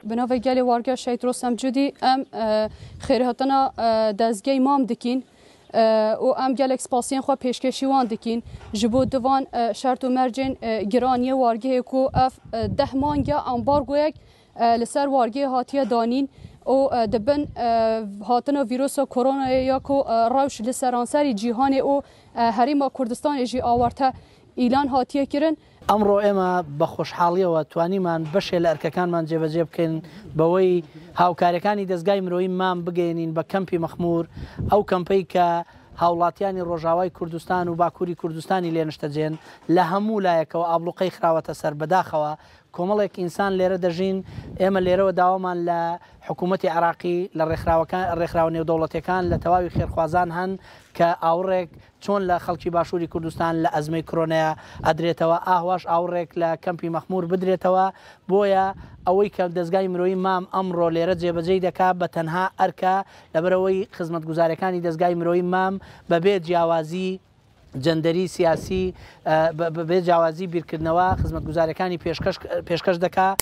بناوی گلی وارگه شهید رستم جودی ام خیرهاتنا دزگی مام دکین و ام گل اکسپاسیون خو پیشکشی وان دکین جبو دوان شرط و مرجن گرانی وارگه کو اف 10 مانگا امبارگو یک لسر وارگه هاتیه دانین او دبن هاتنا ویروس کرونا یا کو روش لسرانسری جهان او هریما کردستان جی آورته اعلان هاتیه کرن ئەمڕۆ ئێمە بە خۆشحاڵیەوە توانیمان بەشێ لە ئەرکەکانمان جێبەجێ بکەین بەوەی هاوکارەکانی دەستگای مرۆیی مام بگەێنین بە کەمپی مەخمور ئەو کەمپەی کە هاوڵاتیانی ڕۆژاوای کوردستان و باکووری کوردستانی لێنشتەجێن لە هەموو لایەکەوە ئابلوقەی خراوەتە سەر بەداخەوە کۆمەڵێک ئینسان لێرە دەژین ئێمە لێرەوە داوامان لە حکوومەتی عراقی لە ڕێکخراوە نێودەوڵەتیەکان لە تەواوی خێرخوازان هەن کە ئاوڕێک چۆن لە خەڵکی باشووری کوردستان لە ئەزمەی کۆرۆنایا ئەدرێتەوە ئاهواش ئاوڕێک لە کەمپی مەخمور بدرێتەوە بۆیە ئەوەی کە دەستگای مرۆیی مام ئەمڕۆ لێرە جێبەجێی دەکات بە تەنها ئەرکە لەبەرەوەی خزمەتگوزارەکانی دەستگای مرۆیی مام بەبێ جیاوازی جەندەری سیاسی بەبێ جیاوازی بیرکردنەوە خزمەتگوزارەکانی پێشکەش دەکات.